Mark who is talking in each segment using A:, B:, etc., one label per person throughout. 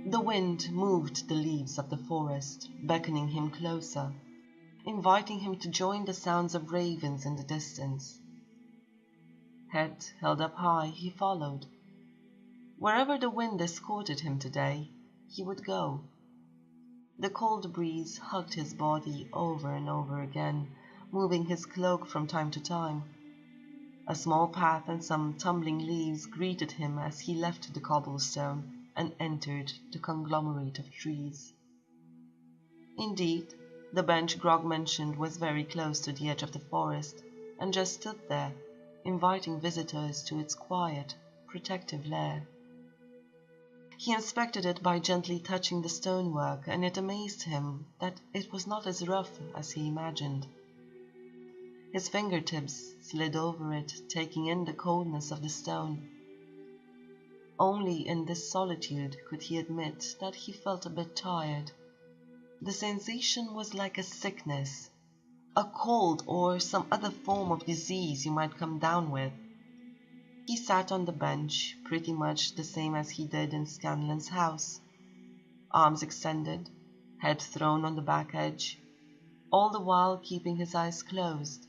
A: The wind moved the leaves of the forest, beckoning him closer, inviting him to join the sounds of ravens in the distance. Head held up high, he followed. Wherever the wind escorted him today, he would go. The cold breeze hugged his body over and over again, moving his cloak from time to time. A small path and some tumbling leaves greeted him as he left the cobblestone and entered the conglomerate of trees. Indeed, the bench Grog mentioned was very close to the edge of the forest, and just stood there, inviting visitors to its quiet, protective lair. He inspected it by gently touching the stonework, and it amazed him that it was not as rough as he imagined. His fingertips slid over it, taking in the coldness of the stone. Only in this solitude could he admit that he felt a bit tired. The sensation was like a sickness, a cold or some other form of disease you might come down with. He sat on the bench, pretty much the same as he did in Scanlan's house, arms extended, head thrown on the back edge, all the while keeping his eyes closed.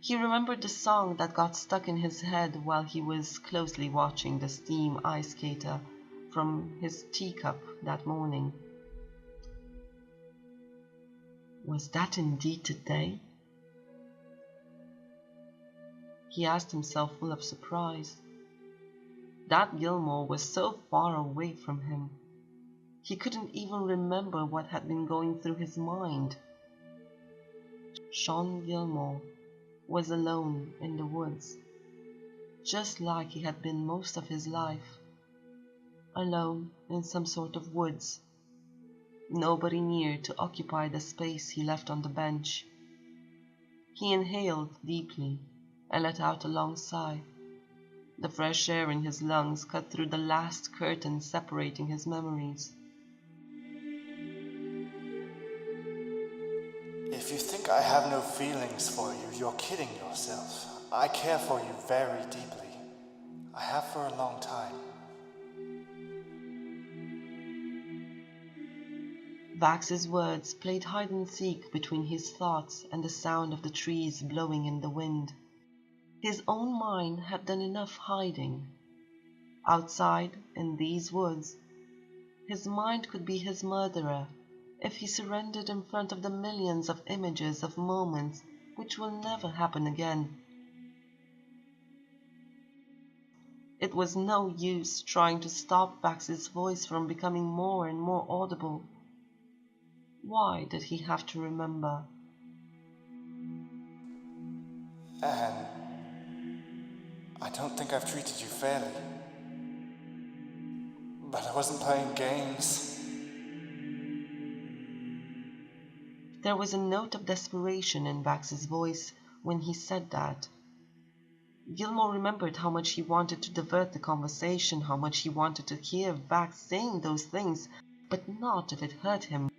A: He remembered the song that got stuck in his head while he was closely watching the steam ice skater from his teacup that morning. Was that indeed today? He asked himself, full of surprise. That Gilmore was so far away from him. He couldn't even remember what had been going through his mind. Shaun Gilmore was alone in the woods, just like he had been most of his life. Alone in some sort of woods. Nobody near to occupy the space he left on the bench. He inhaled deeply and let out a long sigh. The fresh air in his lungs cut through the last curtain separating his memories.
B: If you think I have no feelings for you, you're kidding yourself. I care for you very deeply. I have for a long time.
A: Vax's words played hide-and-seek between his thoughts and the sound of the trees blowing in the wind. His own mind had done enough hiding. Outside, in these woods, his mind could be his murderer if he surrendered in front of the millions of images of moments which will never happen again. It was no use trying to stop Vax's voice from becoming more and more audible. Why did he have to remember?
B: And I don't think I've treated you fairly. But I wasn't playing games.
A: There was a note of desperation in Vax's voice when he said that. Gilmore remembered how much he wanted to divert the conversation, how much he wanted to hear Vax saying those things, but not if it hurt him.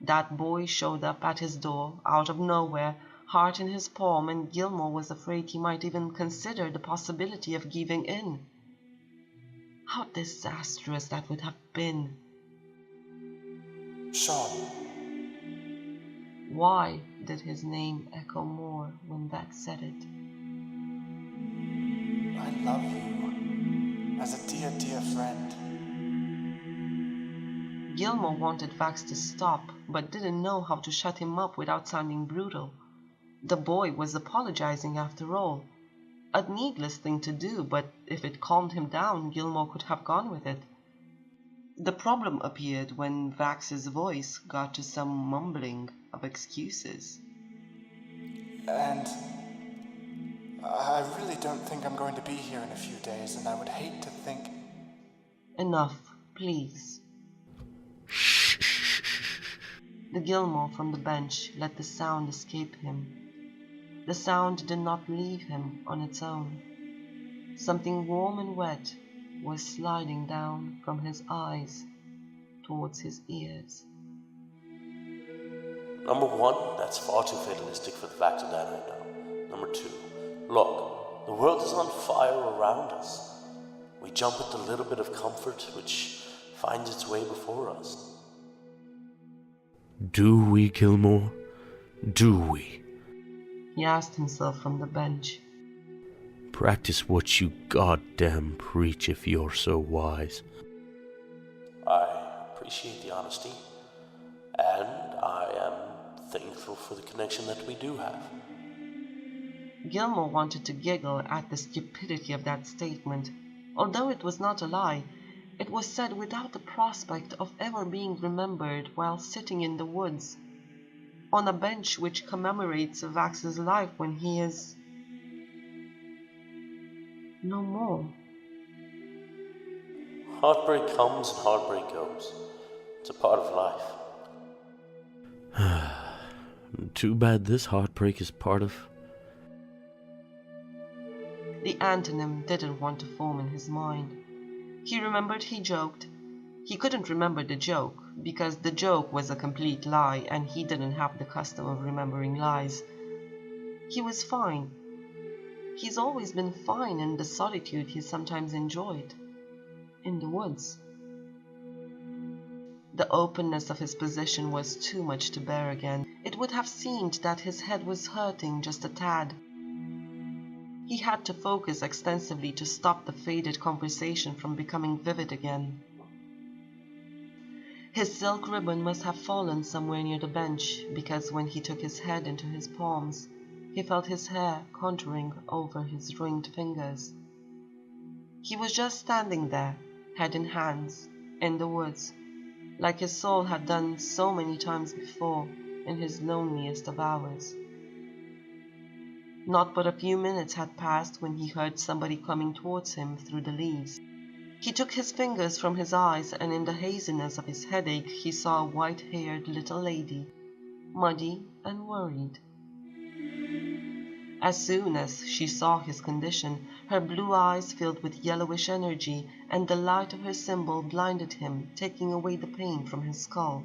A: That boy showed up at his door, out of nowhere, heart in his palm, and Gilmore was afraid he might even consider the possibility of giving in. How disastrous that would have been.
B: Shaun.
A: Why did his name echo more when Vax said it?
B: I love you. As a dear, dear friend.
A: Gilmore wanted Vax to stop, but didn't know how to shut him up without sounding brutal. The boy was apologizing after all. A needless thing to do, but if it calmed him down, Gilmore could have gone with it. The problem appeared when Vax's voice got to some mumbling of excuses.
B: And I really don't think I'm going to be here in a few days, and I would hate to think...
A: Enough, please. The Gilmore from the bench let the sound escape him. The sound did not leave him on its own. Something warm and wet was sliding down from his eyes towards his ears.
C: Number one, that's far too fatalistic for the Vax'ildan right now. Number two, look, the world is on fire around us. We jump at the little bit of comfort, which finds its way before us.
D: Do we, Gilmore? Do we?
A: He asked himself from the bench.
D: Practice what you goddamn preach if you're so wise.
C: I appreciate the honesty, and I am thankful for the connection that we do have.
A: Gilmore wanted to giggle at the stupidity of that statement. Although it was not a lie, it was said without the prospect of ever being remembered while sitting in the woods, on a bench which commemorates Vax's life when he is no more.
C: Heartbreak comes and heartbreak goes. It's a part of life.
D: Too bad this heartbreak is part of...
A: The antonym didn't want to form in his mind. He remembered he joked. He couldn't remember the joke, because the joke was a complete lie and he didn't have the custom of remembering lies. He was fine. He's always been fine in the solitude he sometimes enjoyed. In the woods. The openness of his position was too much to bear again. It would have seemed that his head was hurting just a tad. He had to focus extensively to stop the faded conversation from becoming vivid again. His silk ribbon must have fallen somewhere near the bench, because when he took his head into his palms, he felt his hair contouring over his ringed fingers. He was just standing there, head in hands, in the woods, like his soul had done so many times before in his loneliest of hours. Not but a few minutes had passed when he heard somebody coming towards him through the leaves. He took his fingers from his eyes, and in the haziness of his headache he saw a white-haired little lady, muddy and worried. As soon as she saw his condition, her blue eyes filled with yellowish energy, and the light of her symbol blinded him, taking away the pain from his skull.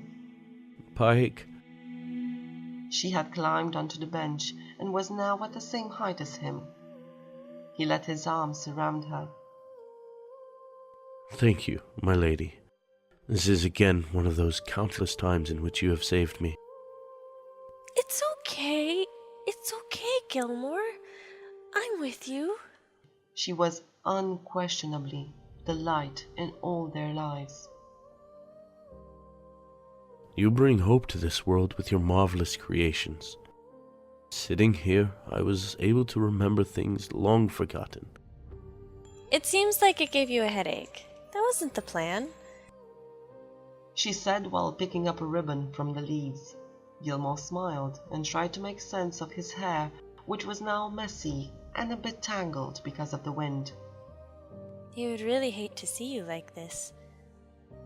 D: Pike.
A: She had climbed onto the bench and was now at the same height as him. He let his arms surround her.
D: Thank you, my lady. This is again one of those countless times in which you have saved me.
E: It's okay. It's okay, Gilmore. I'm with you.
A: She was unquestionably the light in all their lives.
D: You bring hope to this world with your marvelous creations. Sitting here, I was able to remember things long forgotten.
E: It seems like it gave you a headache. That wasn't the plan.
A: She said while picking up a ribbon from the leaves. Gilmore smiled and tried to make sense of his hair, which was now messy and a bit tangled because of the wind.
E: He would really hate to see you like this.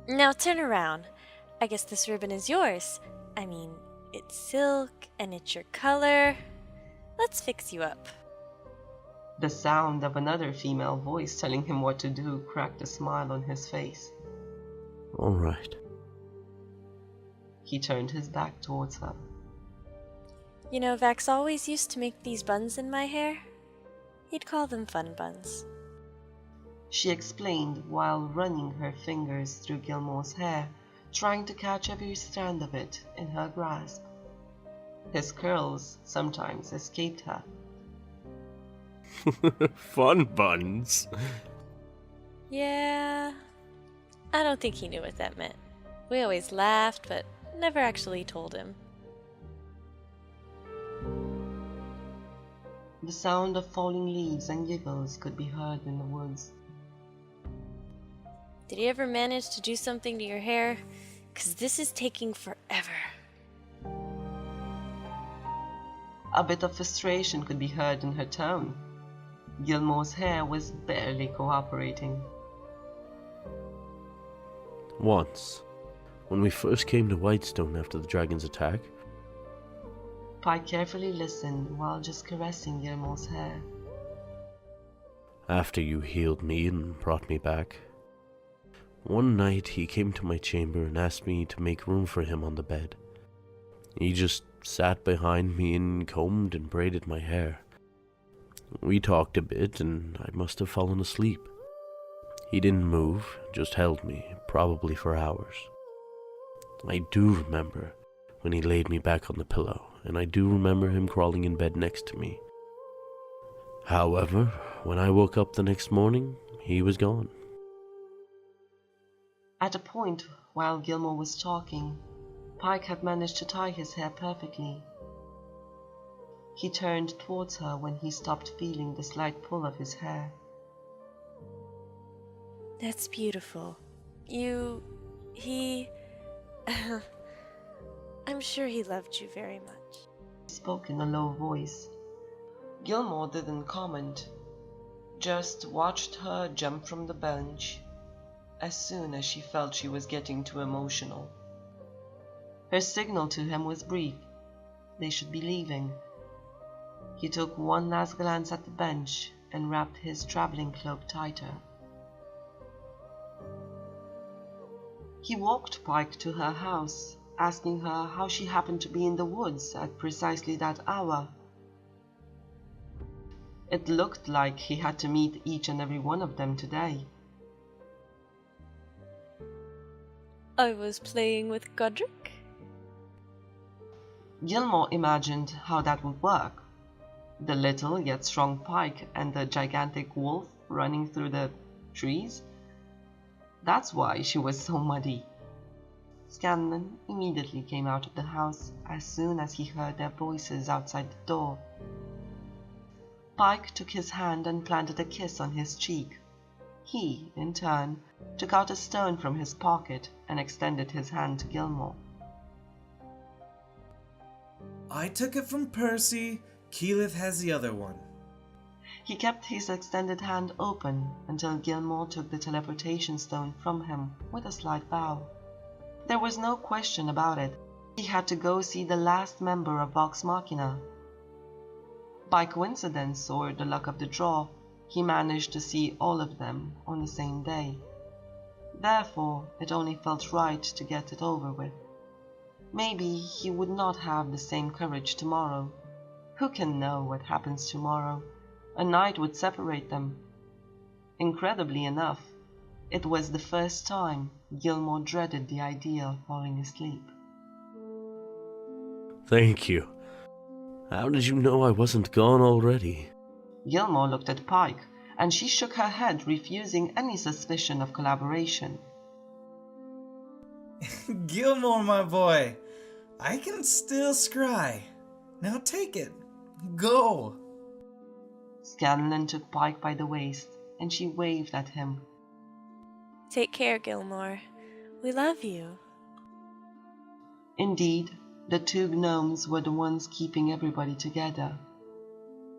E: Now turn around. I guess this ribbon is yours. I mean, it's silk and it's your color. Let's fix you up.
A: The sound of another female voice telling him what to do cracked a smile on his face.
D: All right.
A: He turned his back towards her.
E: You know, Vax always used to make these buns in my hair. He'd call them fun buns.
A: She explained while running her fingers through Gilmore's hair, trying to catch every strand of it in her grasp. His curls sometimes escaped her.
D: Fun buns.
E: Yeah, I don't think he knew what that meant. We always laughed, but never actually told him.
A: The sound of falling leaves and giggles could be heard in the woods.
E: Did he ever manage to do something to your hair? 'Cause this is taking forever.
A: A bit of frustration could be heard in her tone. Gilmore's hair was barely cooperating.
D: Once, when we first came to Whitestone after the dragon's attack,
A: Pike carefully listened while just caressing Gilmore's hair.
D: after you healed me and brought me back, one night he came to my chamber and asked me to make room for him on the bed. He just sat behind me and combed and braided my hair. We talked a bit and I must have fallen asleep. He didn't move, just held me, probably for hours. I do remember when he laid me back on the pillow, and I do remember him crawling in bed next to me. However, when I woke up the next morning, he was gone.
A: At a point, while Gilmore was talking, Pike had managed to tie his hair perfectly. He turned towards her when he stopped feeling the slight pull of his hair.
E: That's beautiful. I'm sure he loved you very much.
A: He spoke in a low voice. Gilmore didn't comment, just watched her jump from the bench as soon as she felt she was getting too emotional. Her signal to him was brief. They should be leaving. He took one last glance at the bench and wrapped his traveling cloak tighter. He walked Pike to her house, asking her how she happened to be in the woods at precisely that hour. It looked like he had to meet each and every one of them today.
E: I was playing with Godric.
A: Gilmore imagined how that would work. The little yet strong Pike and the gigantic wolf running through the trees. That's why she was so muddy. Scanlan immediately came out of the house as soon as he heard their voices outside the door. Pike took his hand and planted a kiss on his cheek. He, in turn, took out a stone from his pocket and extended his hand to Gilmore.
F: I took it from Percy. Keyleth has the other one.
A: He kept his extended hand open until Gilmore took the teleportation stone from him with a slight bow. There was no question about it. He had to go see the last member of Vox Machina. By coincidence, or the luck of the draw, he managed to see all of them on the same day. Therefore, it only felt right to get it over with. Maybe he would not have the same courage tomorrow. Who can know what happens tomorrow? A night would separate them. Incredibly enough, it was the first time Gilmore dreaded the idea of falling asleep.
D: Thank you. How did you know I wasn't gone already?
A: Gilmore looked at Pike, and she shook her head, refusing any suspicion of collaboration.
F: Gilmore, my boy, I can still scry. Now take it. Go.
A: Scanlan took Pike by the waist, and she waved at him.
E: Take care, Gilmore. We love you.
A: Indeed, the two gnomes were the ones keeping everybody together.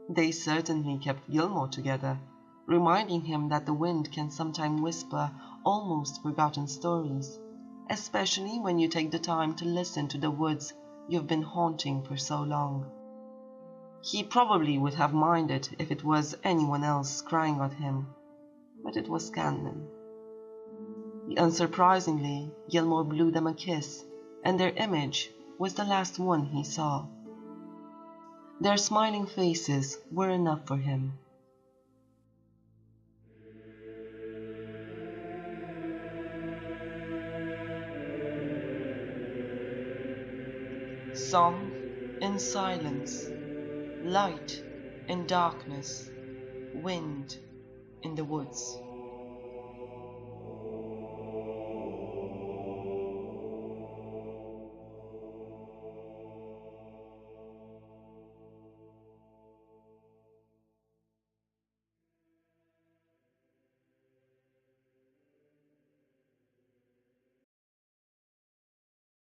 A: They certainly kept Gilmore together, reminding him that the wind can sometimes whisper almost forgotten stories, especially when you take the time to listen to the woods you've been haunting for so long. He probably would have minded if it was anyone else crying at him, but it was Scanlan. Unsurprisingly, Gilmore blew them a kiss, and their image was the last one he saw. Their smiling faces were enough for him. Song in silence, light in darkness, wind in the woods.